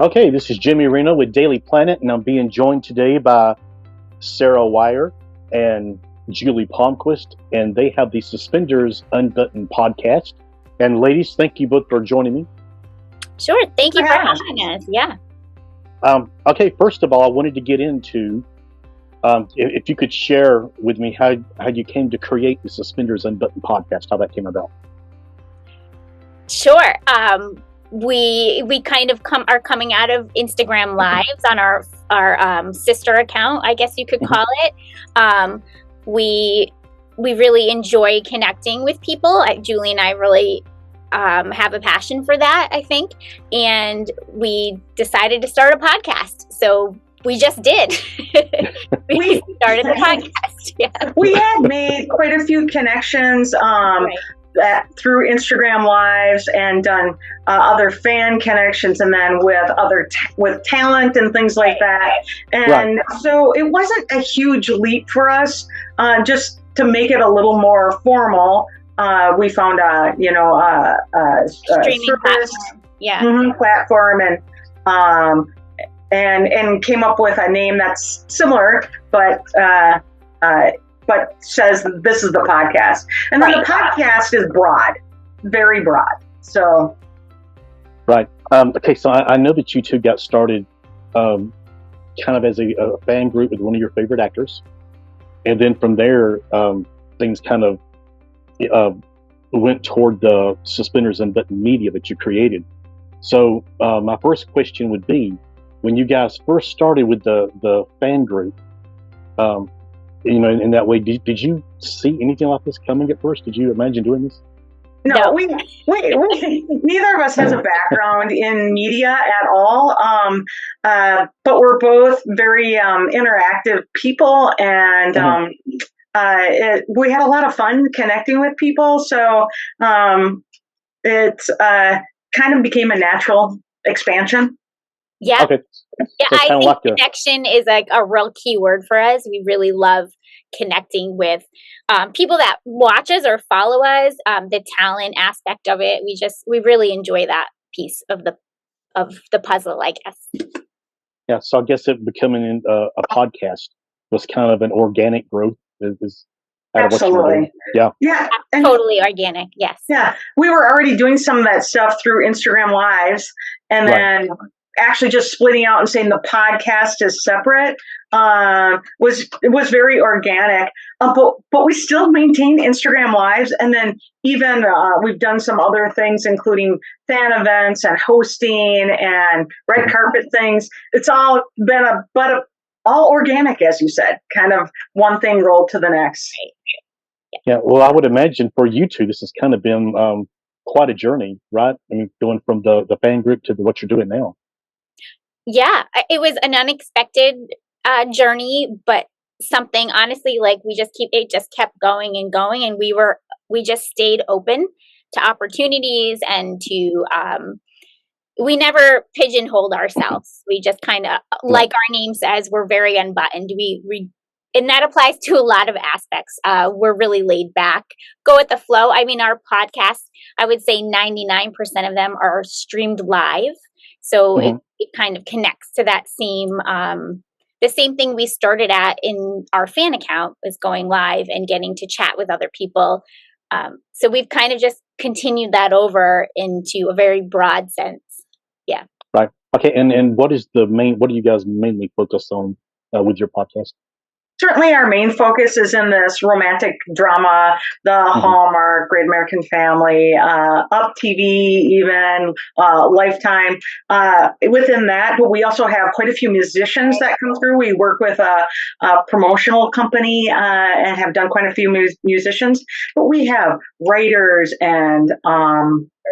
Okay, this is Jimmy Reno with Daily Planet, and I'm being joined today by Sarah Weyer and Julie Palmquist, and they have the Suspenders Unbuttoned Podcast. And ladies, thank you both for joining me. Sure, thank you for having us. Yeah. Okay, first of all, I wanted to get into if you could share with me how you came to create the Suspenders Unbuttoned Podcast, how that came about. Sure. We kind of are coming out of Instagram Lives on our sister account, I guess you could call it. We really enjoy connecting with people. Julie and I really have a passion for that, I think, and we decided to start a podcast. So we just did. we started the podcast. Yeah. We had made quite a few connections. Right. Through Instagram Lives and done other fan connections, and then with talent and things like that. And so it wasn't a huge leap for us. Just to make it a little more formal, we found a streaming service, platform. Platform, and came up with a name that's similar, but says this is the podcast. And then the podcast is broad, very broad. So. Right. Okay, so I know that you two got started kind of as a fan group with one of your favorite actors. And then from there, things kind of went toward the Suspenders Unbuttoned media that you created. So my first question would be, when you guys first started with the fan group, in that way, did you see anything like this coming at first? Did you imagine doing this? No, we neither of us has a background in media at all. But we're both very interactive people, and we had a lot of fun connecting with people. So it kind of became a natural expansion. Yeah. Okay. Yeah, I think connection is like a real key word for us. We really love connecting with people that watch us or follow us. The talent aspect of it, we really enjoy that piece of the puzzle, I guess. Yeah, so I guess it becoming a podcast was kind of an organic growth. Absolutely. Yeah. Totally organic. Yes. Yeah, we were already doing some of that stuff through Instagram Lives, and then. Actually just splitting out and saying the podcast is separate was very organic, but we still maintain Instagram Lives, and then even we've done some other things, including fan events and hosting and red carpet things. It's all been all organic, as you said, kind of one thing rolled to the next. Yeah, well, I would imagine for you two, this has kind of been quite a journey, right? I mean, going from the fan group to what you're doing now. Yeah, it was an unexpected journey, but something, honestly, like it just kept going and going, and we just stayed open to opportunities and to we never pigeonholed ourselves. We just kind of, like our name says, we're very unbuttoned. And that applies to a lot of aspects. We're really laid back, go with the flow. I mean, our podcast, I would say 99% of them are streamed live. So it kind of connects to that the same thing we started at in our fan account, is going live and getting to chat with other people. So we've kind of just continued that over into a very broad sense. Yeah. Right. Okay. And what do you guys mainly focus on with your podcast? Certainly our main focus is in this romantic drama, the Hallmark, Great American Family, Up TV, even Lifetime. Within that, but we also have quite a few musicians that come through. We work with a promotional company and have done quite a few musicians. But we have writers and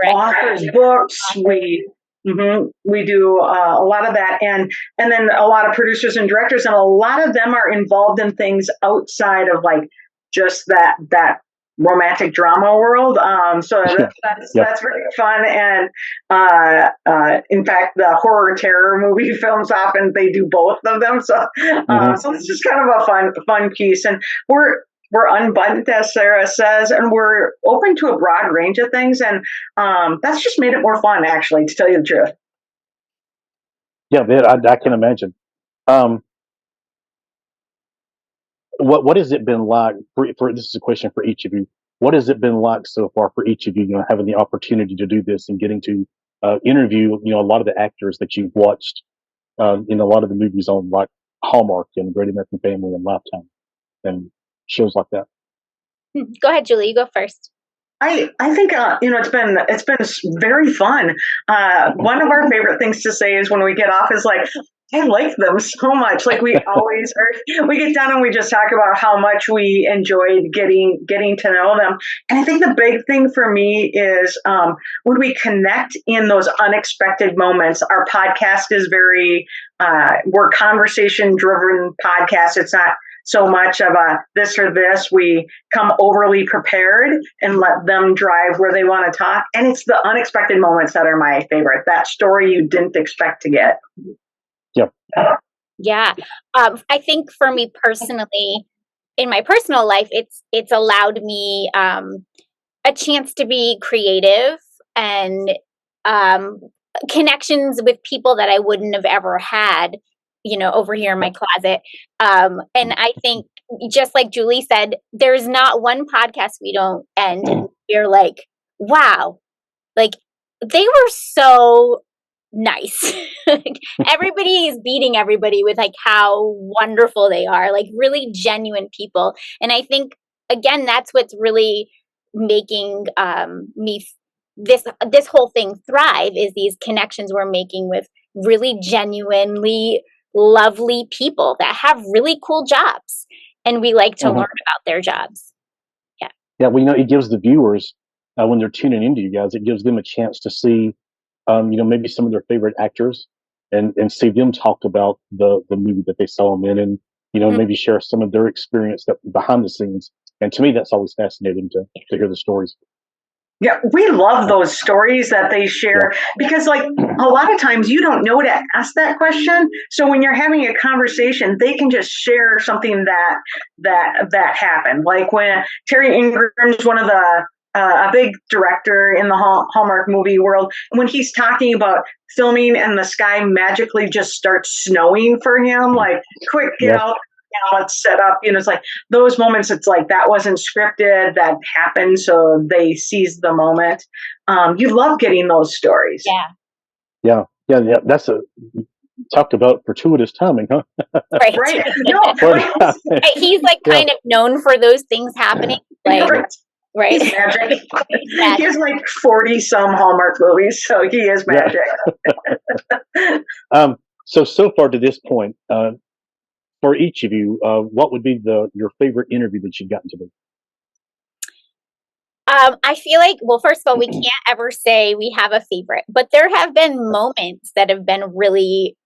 authors, books. We do a lot of that, and then a lot of producers and directors, and a lot of them are involved in things outside of like just that romantic drama world. So that's really fun, and in fact, the horror terror movie films often they do both of them. So so it's just kind of a fun piece, and we're unbuttoned, as Sarah says, and we're open to a broad range of things. And that's just made it more fun, actually, to tell you the truth. Yeah, I can imagine. Um, what has it been like for this is a question for each of you. What has it been like so far for each of you? You know, having the opportunity to do this and getting to interview, you know, a lot of the actors that you've watched in a lot of the movies on like Hallmark and Great American Family and Lifetime and shows like that. Go ahead, Julie. You go first. I think it's been very fun. One of our favorite things to say is when we get off is like, I like them so much. Like we always are. We get done and we just talk about how much we enjoyed getting to know them. And I think the big thing for me is when we connect in those unexpected moments. Our podcast is we're conversation driven podcast. It's not so much of a this or this. We come overly prepared and let them drive where they want to talk. And it's the unexpected moments that are my favorite. That story you didn't expect to get. Yep. Yeah. I think for me personally, in my personal life, it's allowed me a chance to be creative and connections with people that I wouldn't have ever had, you know, over here in my closet. And I think just like Julie said, there's not one podcast we don't end and we're like, wow, like they were so nice. Everybody is beating everybody with like how wonderful they are, like really genuine people. And I think again, that's what's really making me this whole thing thrive is these connections we're making with really genuinely lovely people that have really cool jobs, and we like to learn about their jobs. Yeah, well, you know, it gives the viewers when they're tuning into you guys, it gives them a chance to see you know, maybe some of their favorite actors and see them talk about the movie that they saw them in, and you know, maybe share some of their experience that behind the scenes. And to me, that's always fascinating to hear the stories. Yeah, we love those stories that they share because, like, a lot of times you don't know to ask that question. So when you're having a conversation, they can just share something that happened. Like when Terry Ingram's one of the a big director in the Hallmark movie world. When he's talking about filming and the sky magically just starts snowing for him, like, quick, get out. Now let's set up, you know, it's like those moments. It's like that wasn't scripted, that happened. So they seized the moment. You love getting those stories. Yeah. That's talked about gratuitous timing, huh? Right. No, he's like kind of known for those things happening. Like, right. He's magic. He has like 40 some Hallmark movies, so he is magic. So far to this point, for each of you, what would be your favorite interview that you've gotten to do? I feel like, well, first of all, we can't ever say we have a favorite, but there have been moments that have been really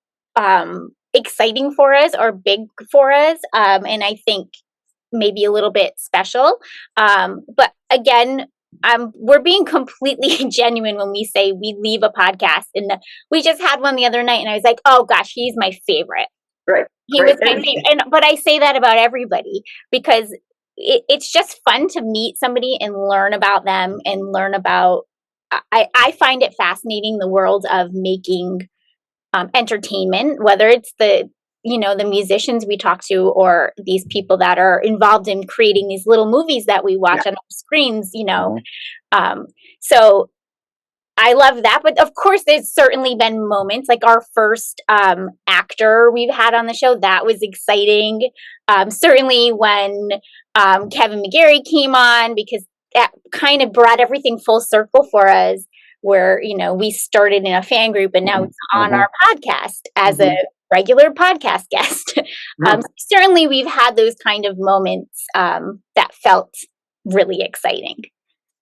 exciting for us or big for us, and I think maybe a little bit special. But again, we're being completely genuine when we say we leave a podcast. And we just had one the other night, and I was like, oh gosh, he's my favorite. Right. He was my favorite. But I say that about everybody because it's just fun to meet somebody and learn about them and learn about. I find it fascinating, the world of making entertainment, whether it's the musicians we talk to or these people that are involved in creating these little movies that we watch on our screens, so I love that. But of course, there's certainly been moments like our first actor we've had on the show. That was exciting. Certainly when Kevin McGarry came on, because that kind of brought everything full circle for us, where, we started in a fan group and now it's on our podcast as a regular podcast guest. Certainly we've had those kind of moments that felt really exciting.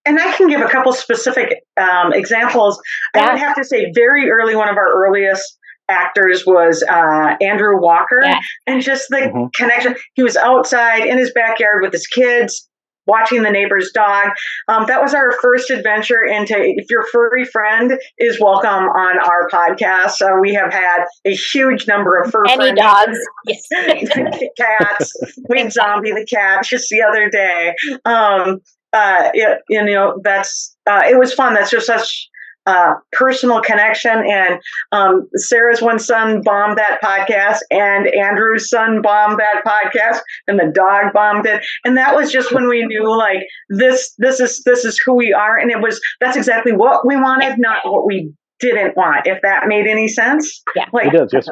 And I can give a couple specific examples. I would have to say very early, one of our earliest actors was Andrew Walker. And just the connection. He was outside in his backyard with his kids, watching the neighbor's dog. That was our first adventure into, if your furry friend is welcome on our podcast. We have had a huge number of fur friends. Dogs. Yes. Cats. We had Zombie the cat just the other day. It was fun. That's just such personal connection. And Sarah's one son bombed that podcast, and Andrew's son bombed that podcast, and the dog bombed it. And that was just when we knew, like, this is who we are, and that's exactly what we wanted, not what we didn't want, if that made any sense. Yeah, like, it does. Yes.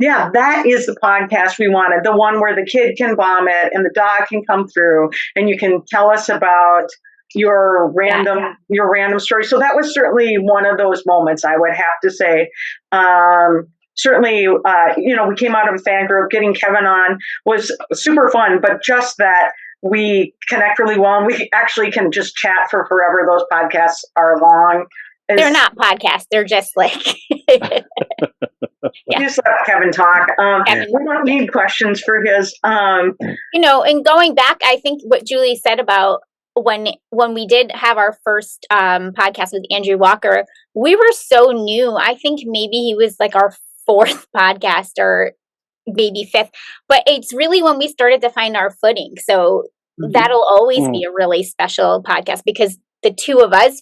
Yeah, that is the podcast we wanted, the one where the kid can bomb it and the dog can come through and you can tell us about your random story. So that was certainly one of those moments, I would have to say. Certainly, we came out of a fan group. Getting Kevin on was super fun, but just that we connect really well, and we actually can just chat for forever. Those podcasts are long. They're not podcasts. They're just like... Just let Kevin talk. We don't need questions for his... and going back, I think what Julie said about when we did have our first podcast with Andrew Walker, we were so new. I think maybe he was like our fourth podcast or maybe fifth. But it's really when we started to find our footing. So that'll always be a really special podcast because the two of us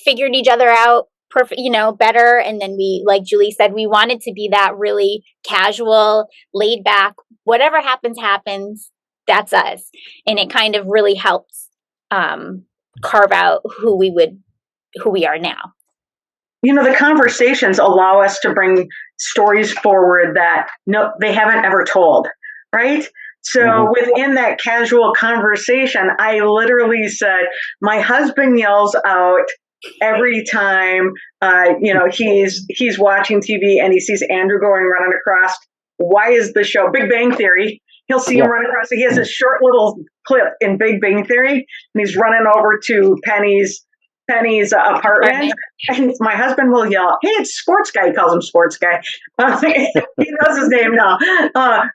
figured each other out perfect, better. And then we, like Julie said, we wanted to be that really casual, laid back, whatever happens, that's us. And it kind of really helps carve out who we are now. The conversations allow us to bring stories forward that they haven't ever told, right? So within that casual conversation, I literally said, my husband yells out every time, he's watching TV and he sees Andrew running across. Why is the show Big Bang Theory? He'll see him run across. He has this short little clip in Big Bang Theory, and he's running over to Penny's apartment, and my husband will yell, "Hey, it's Sports Guy." He calls him Sports Guy. He knows his name now.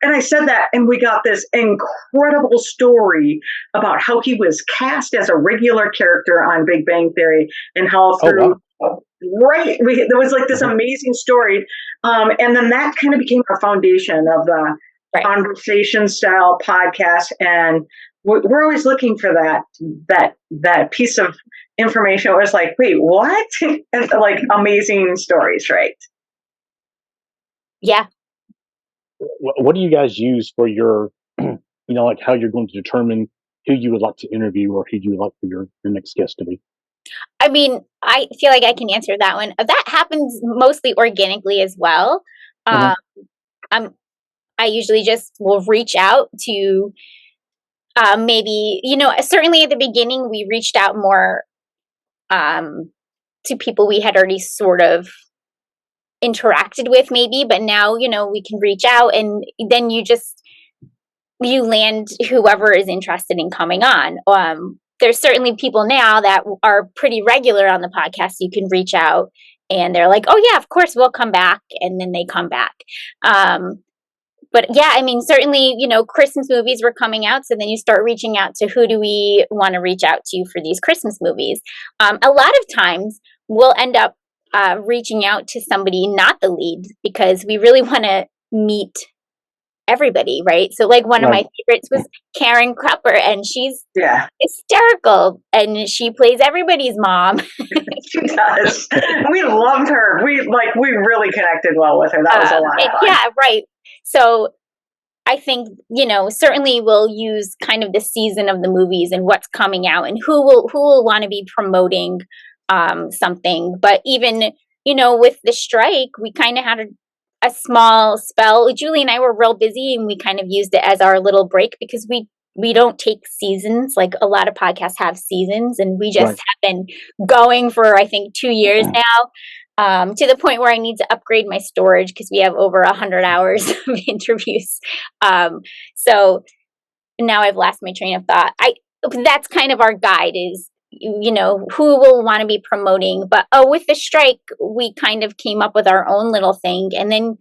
And I said that, and we got this incredible story about how he was cast as a regular character on Big Bang Theory, and how through there was like this amazing story. And then that kind of became our foundation of the conversation style podcast, and we're always looking for that piece of information. It was like, wait, what? And like amazing stories, right? Yeah. What do you guys use for your, like how you're going to determine who you would like to interview or who you would like for your next guest to be? I mean, I feel like I can answer that one. That happens mostly organically as well. I usually just will reach out to maybe, certainly at the beginning, we reached out more to people we had already sort of interacted with maybe, but now, we can reach out and then you land whoever is interested in coming on. There's certainly people now that are pretty regular on the podcast. You can reach out and they're like, oh yeah, of course we'll come back. And then they come back. But yeah, I mean, certainly, Christmas movies were coming out. So then you start reaching out to who do we want to reach out to for these Christmas movies. A lot of times we'll end up reaching out to somebody, not the lead, because we really want to meet everybody, right? So like one of my favorites was Karen Krupper, and she's hysterical, and she plays everybody's mom. She does. We loved her. We really connected well with her. That was a lot of fun. Yeah, right. So I think, certainly we'll use kind of the season of the movies and what's coming out and who will want to be promoting something. But even, with the strike, we kind of had a small spell. Julie and I were real busy, and we kind of used it as our little break because we don't take seasons. Like a lot of podcasts have seasons, and we just have been going for, I think, 2 years now. To the point where I need to upgrade my storage because we have over 100 hours of interviews. So now I've lost my train of thought. That's kind of our guide is, who will want to be promoting. But with the strike, we kind of came up with our own little thing. And then,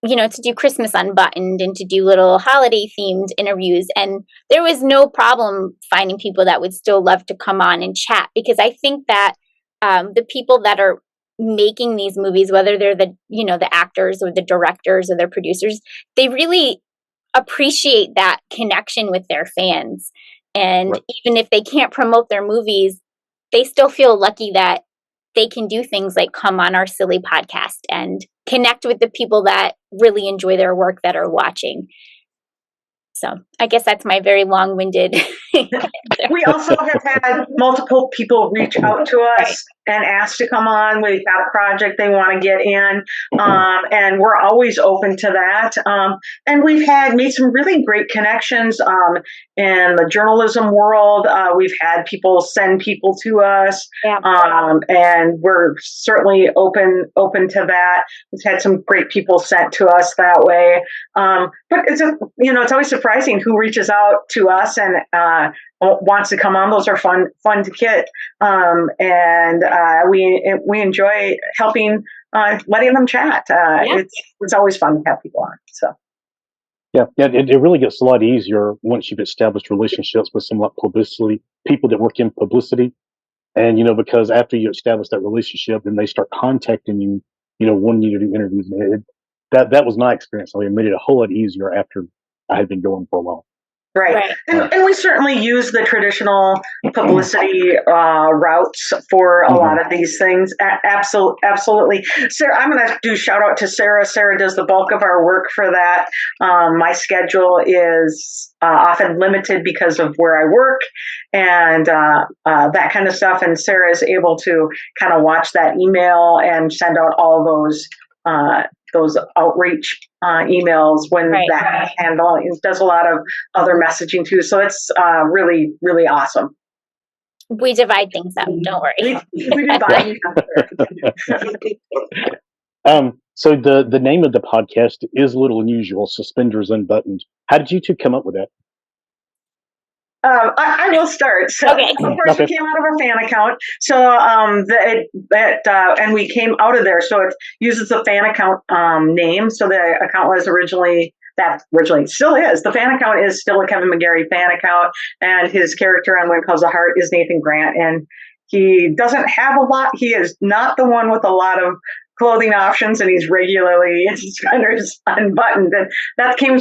to do Christmas Unbuttoned and to do little holiday themed interviews. And there was no problem finding people that would still love to come on and chat, because I think that the people that are making these movies, whether they're the actors or the directors or their producers, they really appreciate that connection with their fans. And even if they can't promote their movies, they still feel lucky that they can do things like come on our silly podcast and connect with the people that really enjoy their work that are watching. So I guess that's my very long-winded. We also have had multiple people reach out to us and ask to come on. We've got a project they want to get in, and we're always open to that. And we've made some really great connections in the journalism world. We've had people send people to us, and we're certainly open to that. We've had some great people sent to us that way. But it's always surprising who reaches out to us and wants to come on. Those are fun to get, and we enjoy helping, letting them chat. It's always fun to have people on. So it really gets a lot easier once you've established relationships with some like publicity people that work in publicity, and because after you establish that relationship, then they start contacting you, wanting you to do interviews. And that was my experience. It made it a whole lot easier after I had been going for a while. Right. And we certainly use the traditional publicity routes for a lot of these things. Absolutely. Sarah, I'm going to do shout out to Sarah. Sarah does the bulk of our work for that. My schedule is often limited because of where I work and that kind of stuff. And Sarah is able to kind of watch that email and send out all those outreach emails when that handle. It does a lot of other messaging too. So it's really, really awesome. We divide things up. Don't worry. We divide. So the name of the podcast is a little unusual, Suspenders Unbuttoned. How did you two come up with that? I will start. So, of course, we came out of our fan account. So, and we came out of there. So it uses the fan account name. So the account was originally still is. The fan account is still a Kevin McGarry fan account, and his character on When Calls the Heart is Nathan Grant, and he doesn't have a lot. He is not the one with a lot of clothing options, and he's regularly Suspenders Unbuttoned, and that came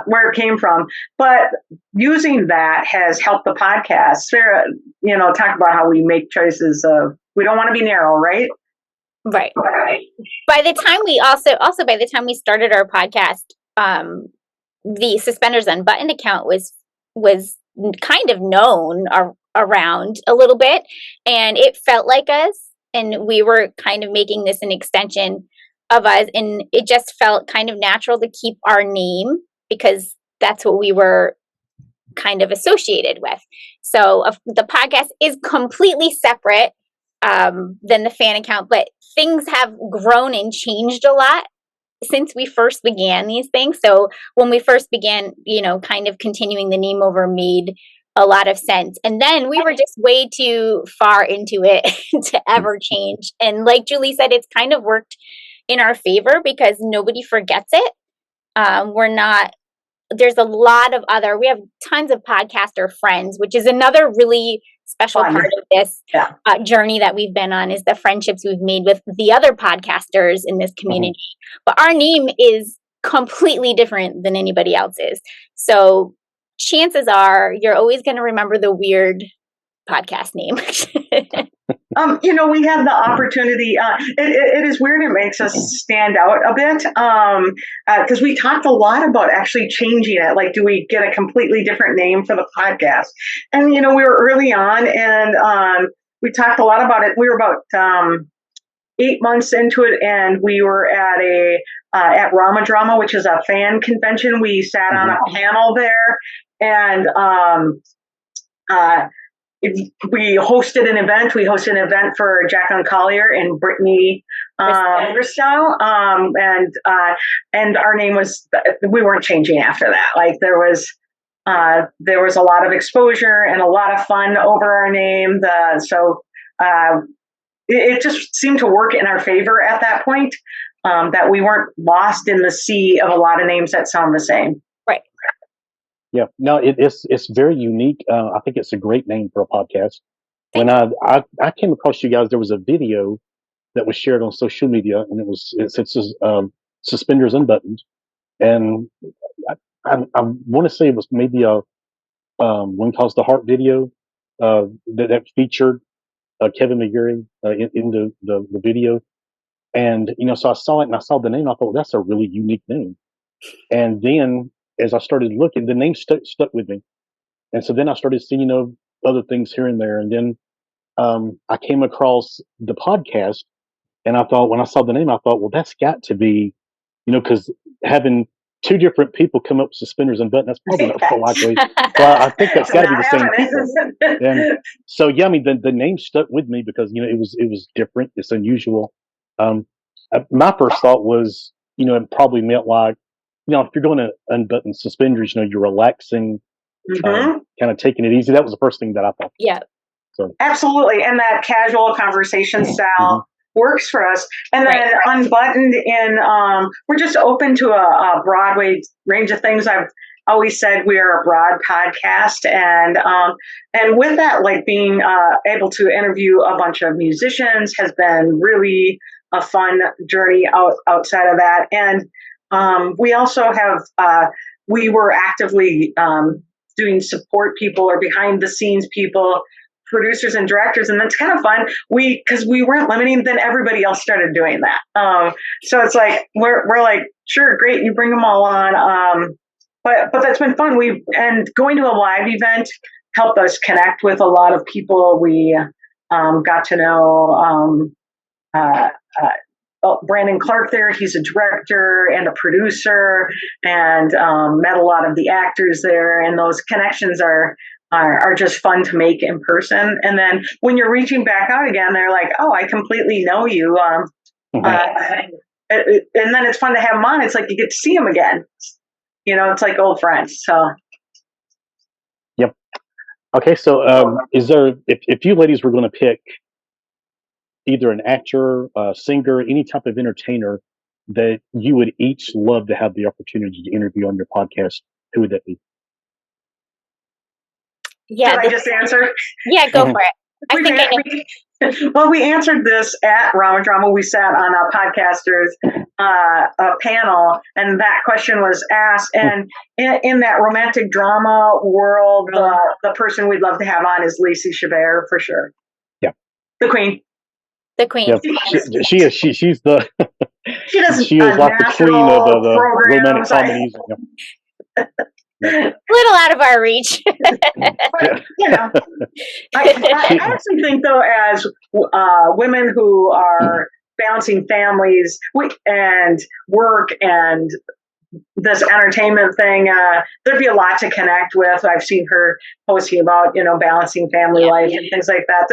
where it came from. But using that has helped the podcast. Sarah, talk about how we make choices of, we don't want to be narrow, right? Right. By the time by the time we started our podcast, the Suspenders Unbuttoned account was kind of known around a little bit, and it felt like us, and we were kind of making this an extension of us, and it just felt kind of natural to keep our name because that's what we were kind of associated with. So the podcast is completely separate than the fan account, but things have grown and changed a lot since we first began these things. So when we first began, kind of continuing the name over made a lot of sense. And then we were just way too far into it to ever change. And like Julie said, it's kind of worked in our favor because nobody forgets it. There's a lot of we have tons of podcaster friends, which is another really special part of this journey that we've been on, is the friendships we've made with the other podcasters in this community. But our name is completely different than anybody else's. So chances are you're always going to remember the weird podcast name. We have the opportunity. It is weird. It makes us stand out a bit because we talked a lot about actually changing it. Like, do we get a completely different name for the podcast? And, we were early on and we talked a lot about it. We were about 8 months into it, and we were at Rama Drama, which is a fan convention. We sat on a panel there, and we hosted an event. We hosted an event for Jacqueline Collier and Brittany Bristow, and our name was. We weren't changing after that. Like there was a lot of exposure and a lot of fun over our name. It just seemed to work in our favor at that point. That we weren't lost in the sea of a lot of names that sound the same. Right. Yeah, no, it's very unique. I think it's a great name for a podcast. When I came across you guys, there was a video that was shared on social media, and it says Suspenders Unbuttoned, and I want to say it was maybe a One Calls the Heart video that featured Kevin McGurry in the video. And, so I saw it and I saw the name. I thought, well, that's a really unique name. And then as I started looking, the name stuck with me. And so then I started seeing, other things here and there. And then I came across the podcast, and I thought, when I saw the name, I thought, well, that's got to be, because having two different people come up with Suspenders Unbuttoned, that's probably not so likely. So I think that's got to be the same people. And so, yeah, I mean, the name stuck with me because, it was different. It's unusual. My first thought was, it probably meant like, if you're going to unbutton suspenders, you're relaxing, kind of taking it easy. That was the first thing that I thought. Yeah. So. Absolutely. And that casual conversation style works for us. And then unbuttoned we're just open to a broad range of things. I've always said we are a broad podcast. And with that, like being able to interview a bunch of musicians has been really a fun journey outside of that. And we also have, we were actively doing support people or behind the scenes people, producers and directors, and that's kind of fun. Because we weren't limiting, then everybody else started doing that. So it's like we're like, sure, great, you bring them all on. But that's been fun. And going to a live event helped us connect with a lot of people. We got to know Brandon Clark there. He's a director and a producer, and met a lot of the actors there. And those connections are just fun to make in person. And then when you're reaching back out again, they're like, oh, I completely know you. And then it's fun to have them on. It's like you get to see them again. It's like old friends. So. Yep. Okay. So is there, if you ladies were going to pick either an actor, singer, any type of entertainer that you would each love to have the opportunity to interview on your podcast, who would that be? Yeah. Did I just answer? Yeah, go for it. I think I know. Well, we answered this at Round Drama. We sat on a podcasters panel, and that question was asked. And in that romantic drama world, the person we'd love to have on is Lacey Chabert for sure. Yeah, the queen. The queen. Yeah, she is. She's the. She is like the queen of the romantic comedies. Little out of our reach. But, I actually think, though, as women who are balancing families and work and this entertainment thing, there'd be a lot to connect with. I've seen her posting about, balancing family life and things like that.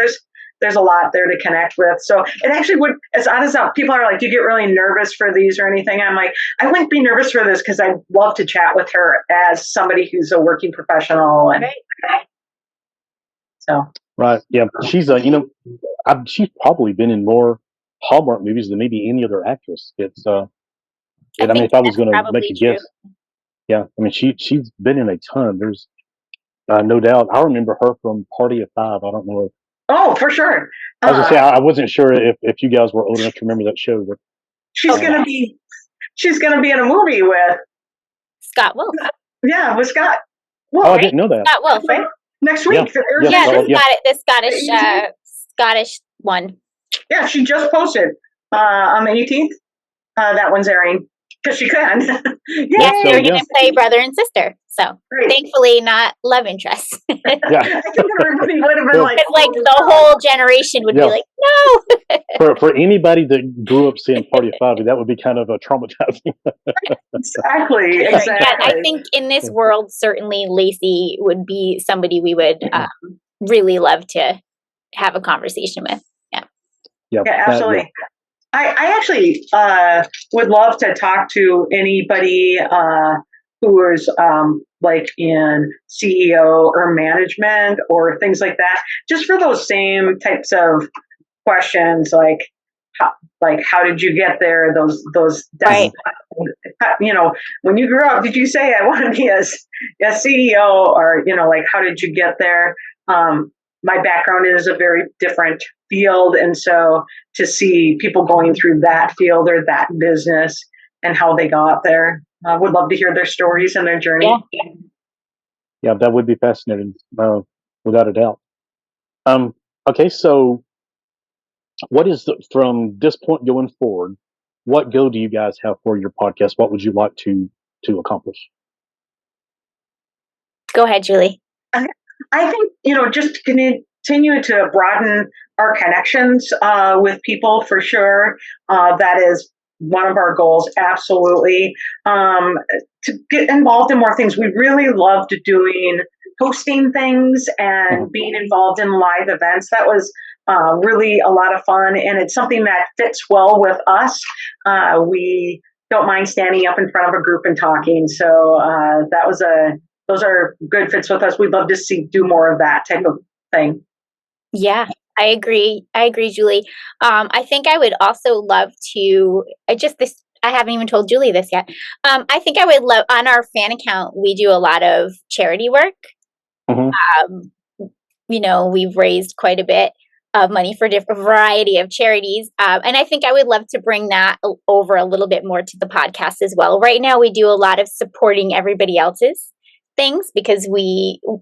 There's a lot there to connect with. So it actually would, as odd as people are like, do you get really nervous for these or anything? I'm like, I wouldn't be nervous for this because I'd love to chat with her as somebody who's a working professional. And so. Right. Yeah. She's she's probably been in more Hallmark movies than maybe any other actress. It's, if I was going to make a guess, yeah, I mean, she's been in a ton. There's no doubt. I remember her from Party of Five. I don't know if. Oh, for sure. I was gonna say I wasn't sure if you guys were old enough to remember that show. But, she's gonna be in a movie with Scott Wolf. Yeah, with Scott Wolf. Oh, I didn't know that. Scott Wolf. Right? Next week. Yeah, the Scottish one. Yeah, she just posted on the 18th. That one's airing because she can. They're going to play brother and sister. So thankfully, not love interest. Yeah, I think everybody would have been like the whole generation would be like, no. For anybody that grew up seeing Party of Five, that would be kind of a traumatizing. Exactly. Yeah, I think in this world, certainly Lacey would be somebody we would really love to have a conversation with. Yeah, absolutely. I actually would love to talk to anybody who is like in CEO or management or things like that, just for those same types of questions, like how did you get there? Those when you grew up, did you say I want to be a CEO, or like how did you get there? My background is a very different field, and so to see people going through that field or that business and how they got there, I would love to hear their stories and their journey. Yeah, that would be fascinating, without a doubt. Okay, so what is from this point going forward? What goal do you guys have for your podcast? What would you like to accomplish? Go ahead, Julie. I think, just continue to broaden our connections with people for sure. That is one of our goals, absolutely. To get involved in more things. We really loved hosting things and being involved in live events. That was really a lot of fun, and it's something that fits well with us. We don't mind standing up in front of a group and talking. So those are good fits with us. We'd love to do more of that type of thing. Yeah, I agree. Julie. I think I would also love to, I haven't even told Julie this yet. I think I would love, on our fan account, we do a lot of charity work. We've raised quite a bit of money for a variety of charities. And I think I would love to bring that over a little bit more to the podcast as well. Right now, we do a lot of supporting everybody else's things because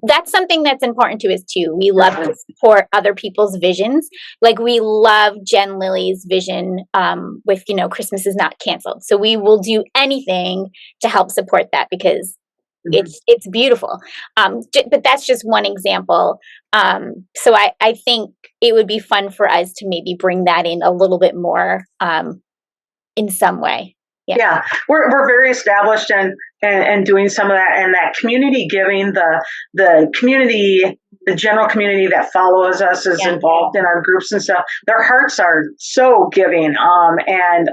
that's something that's important to us too. We love to support other people's visions. Like we love Jen Lily's vision with, Christmas is not canceled. So we will do anything to help support that because it's beautiful. But that's just one example. So I think it would be fun for us to maybe bring that in a little bit more in some way. Yeah, we're very established and doing some of that, and that community giving, the community, the general community that follows us is involved in our groups and stuff. Their hearts are so giving, and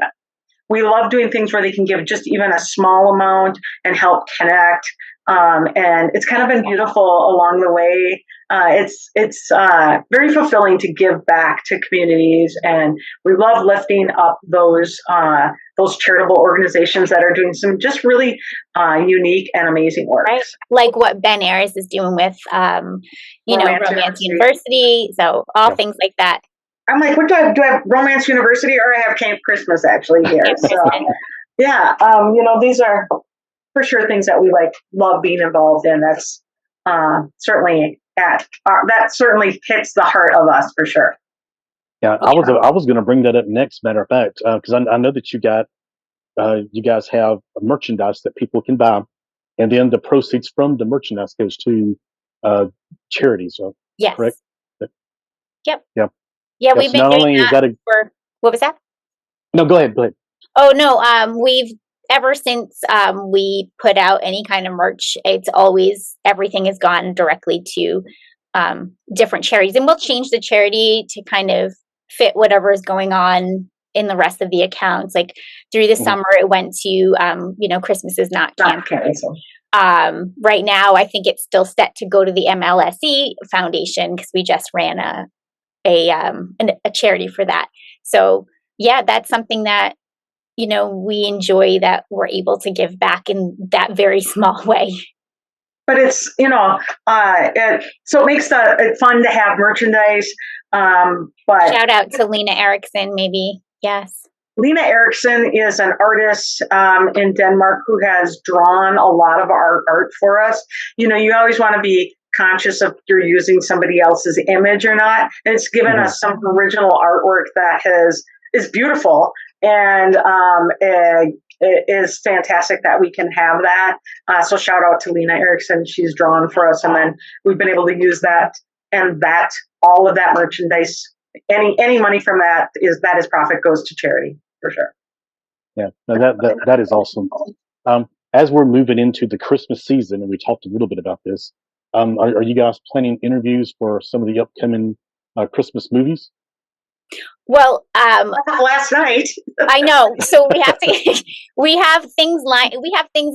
we love doing things where they can give just even a small amount and help connect. And it's kind of been beautiful along the way. It's very fulfilling to give back to communities, and we love lifting up those charitable organizations that are doing some just really unique and amazing work. Right, like what Ben Ayers is doing with Romance University. So all things like that. I'm like, what do I have? Romance University, or I have Camp Christmas actually here. So yeah, these are for sure things that we love being involved in. That's certainly that certainly hits the heart of us for sure. Yeah, I was going to bring that up next. Matter of fact, because I know that you guys have merchandise that people can buy, and then the proceeds from the merchandise goes to charities. So, yes. Correct? Yep. Yep. Yeah, we've been doing that for, what was that? No, go ahead. Oh no, we've ever since we put out any kind of merch, everything has gone directly to different charities, and we'll change the charity to kind of fit whatever is going on in the rest of the accounts. Like through the summer, it went to Christmas is not canceled. Right now, I think it's still set to go to the MLSE Foundation because we just ran a charity for that. So yeah, that's something that we enjoy, that we're able to give back in that very small way. But it's so it makes it fun to have merchandise. But shout out to Lena Eriksson, maybe. Yes. Lena Eriksson is an artist in Denmark who has drawn a lot of our art for us. You always want to be conscious of you're using somebody else's image or not. And it's given us some original artwork that is beautiful, and it is fantastic that we can have that. So shout out to Lena Eriksson. She's drawn for us, and then we've been able to use that, and all of that merchandise, any money from that is profit goes to charity for sure. Yeah, that is awesome. As we're moving into the Christmas season, and we talked a little bit about this, are you guys planning interviews for some of the upcoming Christmas movies? Well, last night. I know. So we have things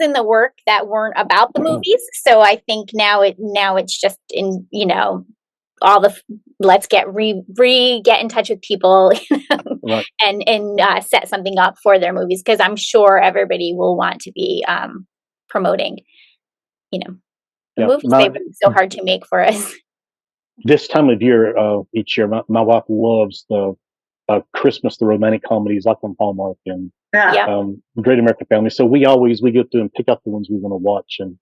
in the work that weren't about the movies. So I think now it's just in, let's get in touch with people right. and set something up for their movies, because I'm sure everybody will want to be promoting, movies they've been so hard to make for us. This time of year, each year, my wife loves the Christmas, the romantic comedies like on Hallmark and Great American Family. So we go through and pick up the ones we want to watch, and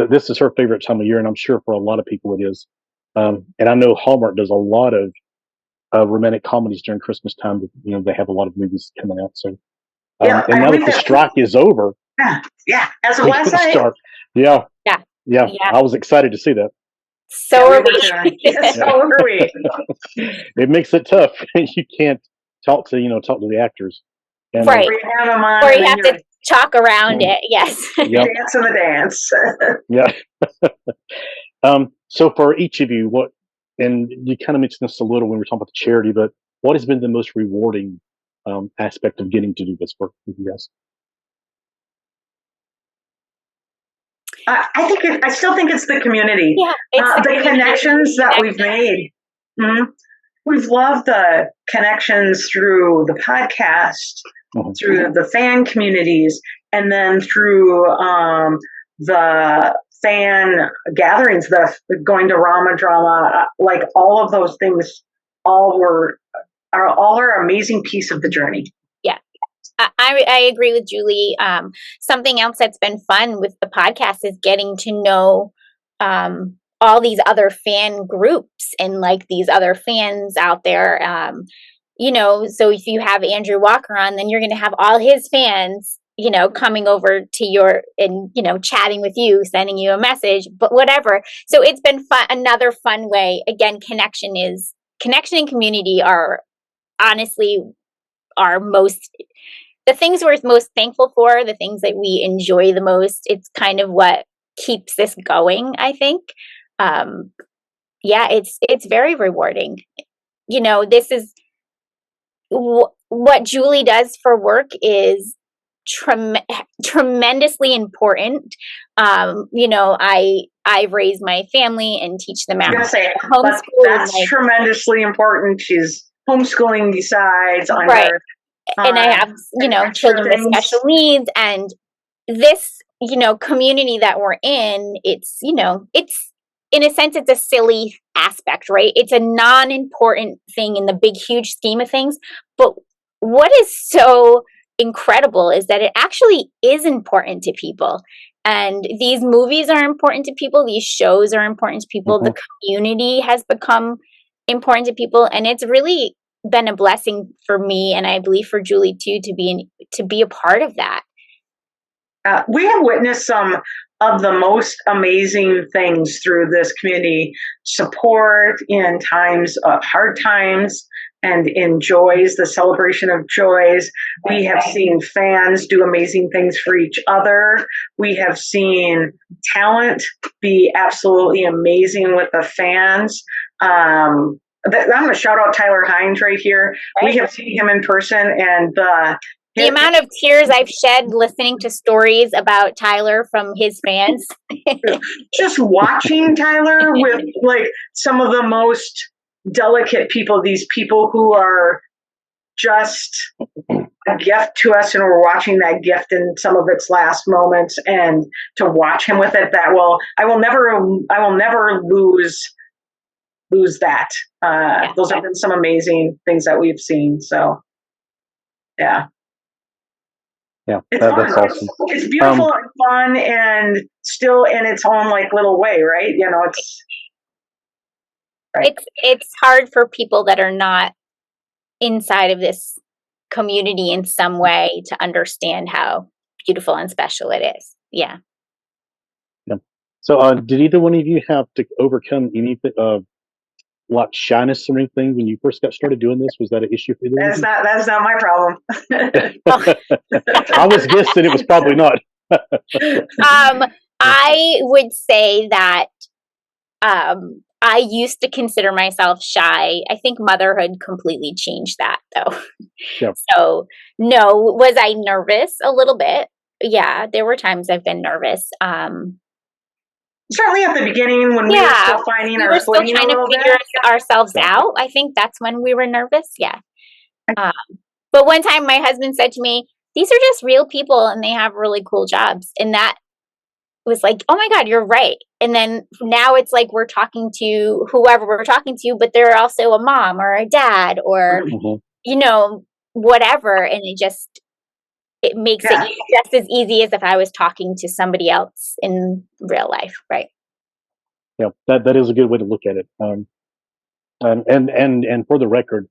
this is her favorite time of year, and I'm sure for a lot of people it is. And I know Hallmark does a lot of romantic comedies during Christmas time. They have a lot of movies coming out. So, Yeah, and now that the strike is over, yeah. As of we last can night, start. Yeah. I was excited to see that. So are we. So are we. It makes it tough. You can't talk to the actors. And, right. Or you have them on, Or and you then have to talk around it. Yes. Yep. dance in the dance. Yeah. So for each of you, and you kind of mentioned this a little when we were talking about the charity, but what has been the most rewarding aspect of getting to do this work with you guys? I still think it's the community. Yeah, it's the connections that we've made. Mm-hmm. We've loved the connections through the podcast, through the fan communities, and then through the fan gatherings, the going to Rama Drama, like all of those things, all are amazing piece of the journey. Yeah. I agree with Julie. Something else that's been fun with the podcast is getting to know all these other fan groups and like these other fans out there. So if you have Andrew Walker on, then you're going to have all his fans, coming over to your and, chatting with you, sending you a message, but whatever. So it's been fun. Another fun way. Again, connection and community are honestly the things we're most thankful for, the things that we enjoy the most. It's kind of what keeps this going, I think. It's very rewarding. This is what Julie does for work is tremendously important. I've raised my family and teach them at homeschool. That's tremendously important. She's homeschooling besides right. And I have, children with special needs, and this, community that we're in, it's in a sense, it's a silly aspect, right? It's a non-important thing in the big, huge scheme of things. But what is so incredible is that it actually is important to people. And these movies are important to people. These shows are important to people. Mm-hmm. The community has become important to people. And it's really been a blessing for me, and I believe for Julie too, to be a part of that. We have witnessed some of the most amazing things through this community support in times of hard times and in joys, the celebration of joys. We have seen fans do amazing things for each other. We have seen talent be absolutely amazing with the fans. I'm going to shout out Tyler Hines right here. Right. We have seen him in person, and the amount of tears I've shed listening to stories about Tyler from his fans. Just watching Tyler with like some of the most delicate people, these people who are just a gift to us, and we're watching that gift in some of its last moments, and to watch him with it, I will never lose that. Those have been some amazing things that we've seen. So, yeah. Yeah, that's awesome. It's beautiful and fun, and still in its own like little way, right? It's right. It's hard for people that are not inside of this community in some way to understand how beautiful and special it is. Yeah. Yeah. So, did either one of you have to overcome anything like shyness or anything when you first got started doing this? Was that an issue for you? That's not my problem. I was guessing it was probably not. I would say that I used to consider myself shy. I think motherhood completely changed that, though. Yep. So, no, was I nervous a little bit? Yeah, there were times I've been nervous. Certainly at the beginning when we were still finding our footing, we were still trying to figure ourselves out. I think that's when we were nervous. Yeah. But one time my husband said to me, "These are just real people and they have really cool jobs." And that was like, "Oh my God, you're right." And then now it's like we're talking to whoever we're talking to, but they're also a mom or a dad or, whatever. And it makes it just as easy as if I was talking to somebody else in real life, right? Yeah, that is a good way to look at it. And for the record,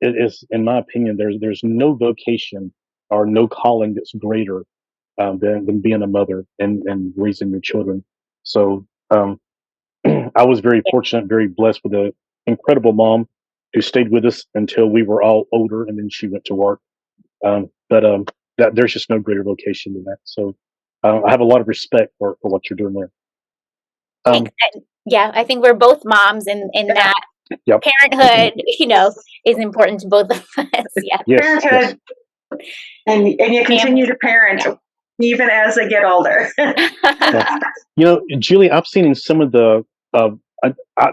it is, in my opinion, there's no vocation or no calling that's greater than being a mother and raising your children. So I was very fortunate, very blessed with an incredible mom who stayed with us until we were all older, and then she went to work. But that there's just no greater vocation than that. So I have a lot of respect for what you're doing there. Yeah, I think we're both moms, and that Yep. parenthood, is important to both of us. Yeah. Yes, Parenthood, and you continue to parent even as they get older. Julie, I've seen in some of the I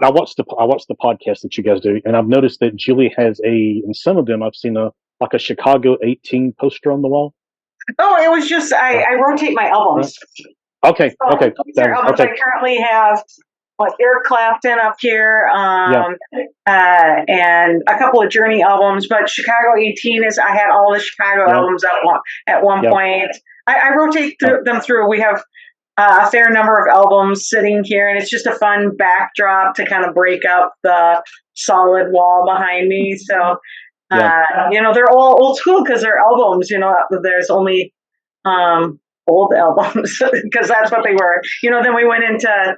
watched the podcast that you guys do, and I've noticed that Julie has in some of them I've seen a Chicago 18 poster on the wall. Oh, it was just I rotate my albums. Okay, so okay. Albums. I currently have Eric Clapton up here, and a couple of Journey albums, but Chicago 18 is, I had all the Chicago albums at one point. I rotate them through. We have a fair number of albums sitting here, and it's just a fun backdrop to kind of break up the solid wall behind me. So, they're all old school because they're albums, there's only old albums because that's what they were. Then we went into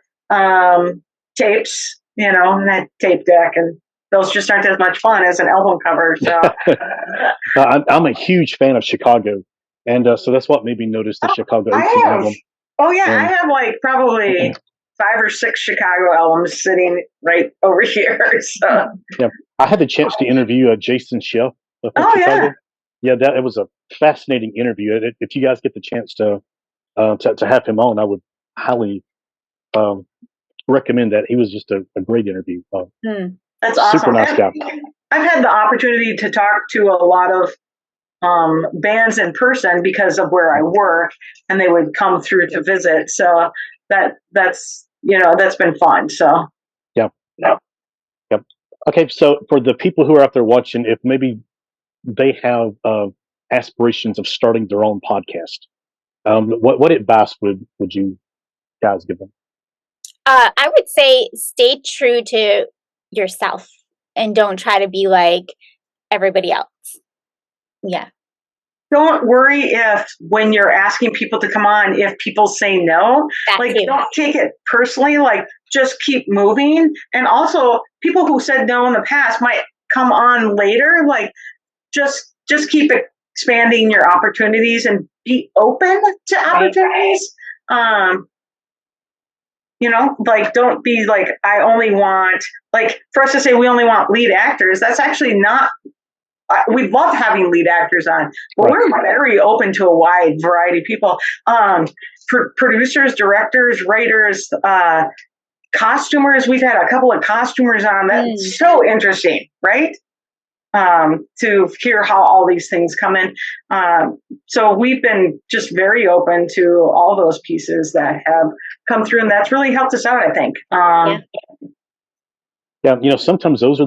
tapes, and that tape deck, and those just aren't as much fun as an album cover. So I'm a huge fan of Chicago, and so that's what made me notice the Chicago 18 album. Oh yeah, I have probably 5 or 6 Chicago albums sitting right over here. So I had the chance to interview Jason Schiff from Chicago. It was a fascinating interview. If you guys get the chance to have him on, I would highly recommend that. He was just a great interview. That's awesome. Super nice guy. I've had the opportunity to talk to a lot of bands in person because of where I work, and they would come through to visit. So that's been fun. So Yep. Okay, so for the people who are out there watching, if maybe they have aspirations of starting their own podcast, what advice would you guys give them? I would say stay true to yourself and don't try to be like everybody else. Yeah. Don't worry if when you're asking people to come on, if people say no, don't take it personally, just keep moving. And also people who said no in the past might come on later. Just keep expanding your opportunities and be open to opportunities. Don't be I only want, for us to say we only want lead actors. That's actually not, we love having lead actors on, but we're very open to a wide variety of people. Producers, directors, writers, costumers. We've had a couple of costumers on. That's so interesting, right? To hear how all these things come in. So we've been just very open to all those pieces that have come through, and that's really helped us out, I think. Sometimes those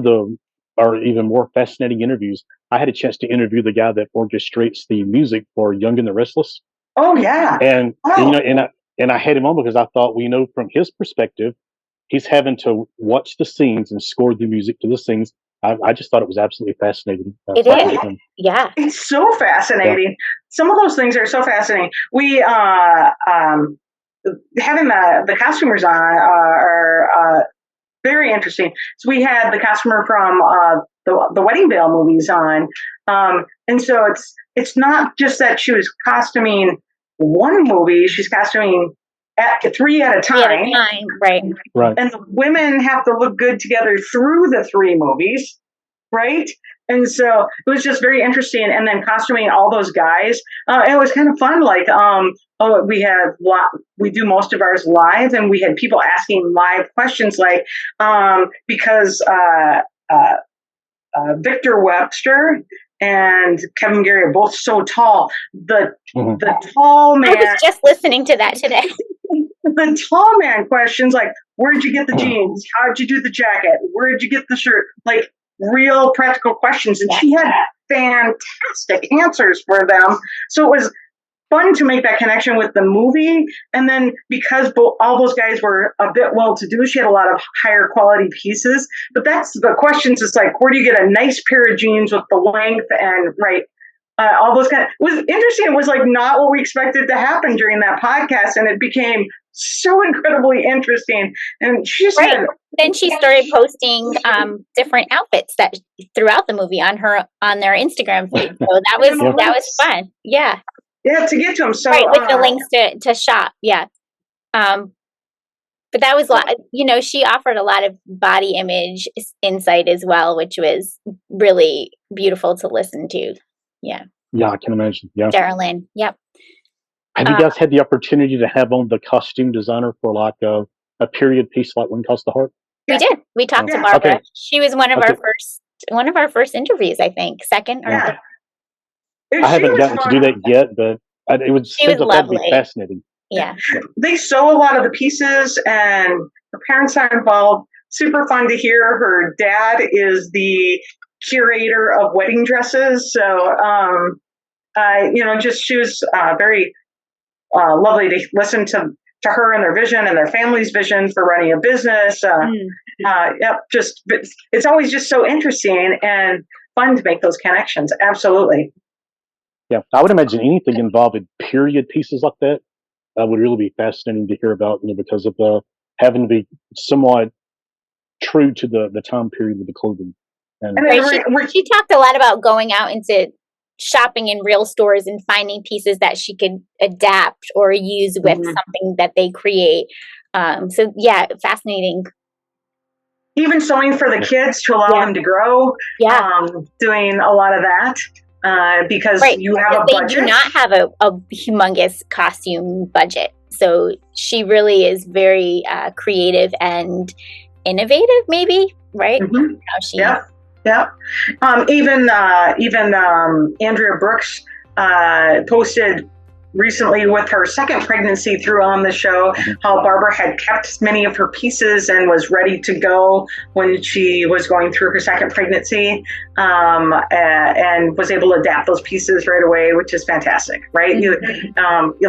are even more fascinating interviews. I had a chance to interview the guy that orchestrates the music for Young and the Restless. Oh yeah. And I had him on because I thought, from his perspective, he's having to watch the scenes and score the music to the scenes. I just thought it was absolutely fascinating. It is. Yeah. It's so fascinating. Yeah. Some of those things are so fascinating. We having the costumers on are very interesting. So we had the costumer from the Wedding Veil movies on, and so it's not just that she was costuming one movie; she's costuming 3 at a time. Right. And the women have to look good together through the 3 movies, right? And so it was just very interesting. And then costuming all those guys, it was kind of fun. We do most of ours live, and we had people asking live questions, because Victor Webster and Kevin Gary are both so tall. The tall man. I was just listening to that today. The tall man questions where'd you get the jeans? How'd you do the jacket? Where'd you get the shirt? Real practical questions. And she had fantastic answers for them. So fun to make that connection with the movie. And then because all those guys were a bit well-to-do, she had a lot of higher quality pieces. But that's the questions. It's like, where do you get a nice pair of jeans with the length and all those it was interesting. It was like not what we expected to happen during that podcast, and it became so incredibly interesting. And she just then she started posting different outfits that throughout the movie on their Instagram feed. So that was fun. Yeah. Yeah, to get to them. So with the links to shop. Yeah. But that was she offered a lot of body image insight as well, which was really beautiful to listen to. Yeah. Yeah, I can imagine. Yeah. Darylyn. Yep. Have you guys had the opportunity to have on the costume designer for like a period piece like One Cost the Heart? We did. We talked to Barbara. Okay. She was one of our first interviews, I think. Second or third. I haven't gotten to do that yet, but it would seem like that'd be fascinating. Yeah. They sew a lot of the pieces, and her parents are involved. Super fun to hear. Her dad is the curator of wedding dresses. So, she was very lovely to listen to her and their vision and their family's vision for running a business. It's always just so interesting and fun to make those connections. Absolutely. Yeah, I would imagine anything involving period pieces like that would really be fascinating to hear about, because of having to be somewhat true to the time period of the clothing. And she talked a lot about going out into shopping in real stores and finding pieces that she could adapt or use with something that they create. So yeah, fascinating. Even sewing for the kids to allow them to grow. Yeah. Doing a lot of that because you have a budget. They do not have a humongous costume budget. So she really is very creative and innovative, maybe, right? Mm-hmm. Yeah. Even Andrea Brooks posted recently with her second pregnancy threw on the show how Barbara had kept many of her pieces and was ready to go when she was going through her second pregnancy, and was able to adapt those pieces right away, which is fantastic, right? You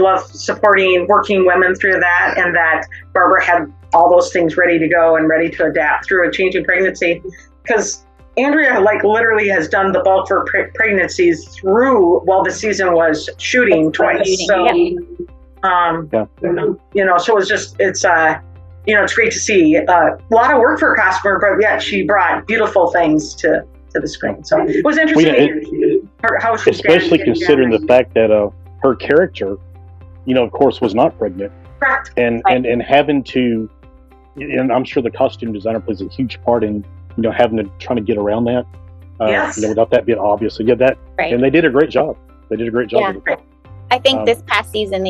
love supporting working women through that, and that Barbara had all those things ready to go and ready to adapt through a changing pregnancy, because Andrea literally has done the bulk for pregnancies through while the season was shooting twice. So, so it was just, it's great to see a lot of work for a costumer, but yet she brought beautiful things to the screen. So it was interesting how she, especially considering the fact that her character, of course, was not pregnant. Correct. And having to, and I'm sure the costume designer plays a huge part in trying to get around that, without that being obvious. So and they did a great job. With it. I think this past season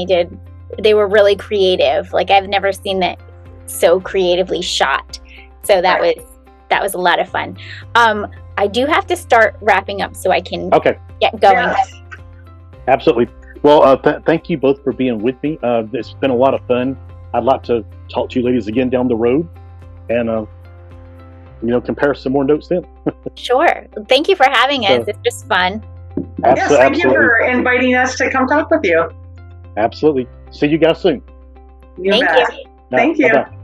they were really creative. Like I've never seen that so creatively shot. So that was a lot of fun. I do have to start wrapping up so I can get going. Yes. Absolutely. Well, thank you both for being with me. It's been a lot of fun. I'd like to talk to you ladies again down the road, and compare some more notes then. Sure. Thank you for having us. It's just fun. Yes, thank you for inviting us to come talk with you. Absolutely. See you guys soon. Thank you. Thank you. Bye-bye.